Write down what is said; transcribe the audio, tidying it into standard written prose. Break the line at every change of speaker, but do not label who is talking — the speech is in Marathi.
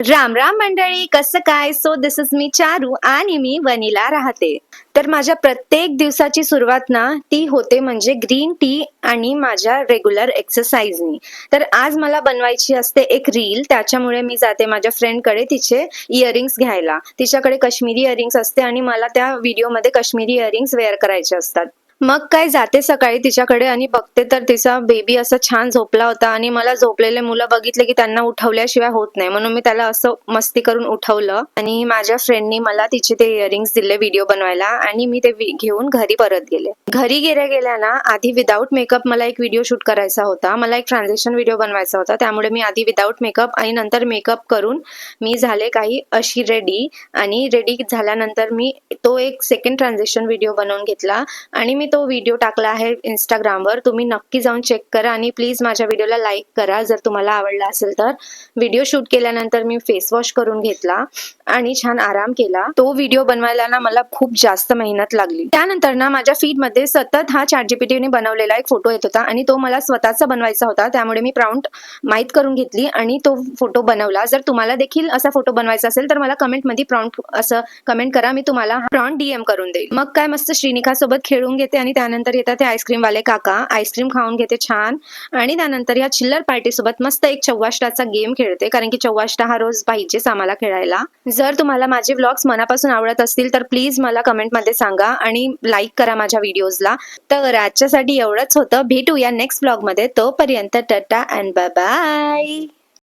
राम राम मंडळी, कसं काय? So this is me Charu आणि मी वनिला राहते. तर माझ्या प्रत्येक दिवसाची सुरुवात ना ती होते म्हणजे ग्रीन टी आणि माझ्या रेग्युलर एक्सरसाइजनी. तर आज मला बनवायची असते एक रील, त्याच्यामुळे मी जाते माझ्या फ्रेंडकडे तिचे इयरिंग्स घ्यायला. तिच्याकडे काश्मीरी इयरिंग्स असते आणि मला त्या व्हिडिओमध्ये काश्मीरी इयरिंग्स वेअर करायचे असतात. मग काय जाते सकाळी तिच्याकडे आणि बघते तर तिचा बेबी असा छान झोपला होता आणि मला झोपलेले मुलं बघितले की त्यांना उठवल्याशिवाय होत नाही, म्हणून मी त्याला असं मस्ती करून उठवलं आणि माझ्या फ्रेंडनी मला तिचे ते इयरिंग्स दिले व्हिडिओ बनवायला आणि मी ते घेऊन घरी परत गेले. घरी गेल्या ना आधी विदाऊट मेकअप मला एक व्हिडिओ शूट करायचा होता, मला एक ट्रान्झॅक्शन व्हिडिओ बनवायचा होता, त्यामुळे मी आधी विदाऊट मेकअप आणि नंतर मेकअप करून मी झाले काही अशी रेडी. आणि रेडी झाल्यानंतर मी तो एक सेकंड ट्रान्झॅक्शन व्हिडिओ बनवून घेतला आणि मी तो व्हिडिओ टाकला आहे इंस्टाग्रामवर. तुम्ही नक्की जाऊन चेक करा आणि प्लीज माझ्या व्हिडिओला लाईक करा जर तुम्हाला आवडला असेल तर. व्हिडिओ शूट केल्यानंतर मी फेस वॉश करून घेतला आणि छान आराम केला. तो व्हिडिओ बनवायला ना मला खूप जास्त मेहनत लागली. त्यानंतर ना माझ्या फीड मध्ये सतत हा ChatGPT ने बनवलेला एक फोटो येत होता आणि तो मला स्वतःचा बनवायचा होता, त्यामुळे मी प्रॉम्प्ट माहित करून घेतली आणि तो फोटो बनवला. जर तुम्हाला देखील असा फोटो बनवायचा असेल तर मला कमेंट मध्ये प्रॉम्प्ट असं कमेंट करा, मी तुम्हाला प्रॉम्प्ट DM करून देईल. मग काय मस्त श्रीनिका सोबत खेळून घेते आणि त्यानंतर येतात ते आईस्क्रीम वाले काका. आईस्क्रीम खाऊन घेते छान आणि त्यानंतर या चिल्लर पार्टी सोबत मस्त एक चौवाष्टाचा गेम खेळते, कारण की चौवाष्टा हा रोज पाहिजेच आम्हाला खेळायला. जर तुम्हाला माझे व्लॉग्स मनापासून आवडत असतील तर प्लीज मला कमेंट मध्ये सांगा आणि लाईक करा माझ्या व्हिडिओजला. तर आजच्यासाठी एवढंच होतं. भेटूया नेक्स्ट व्लॉग मध्ये. तोपर्यंत टाटा अँड बाय बाय.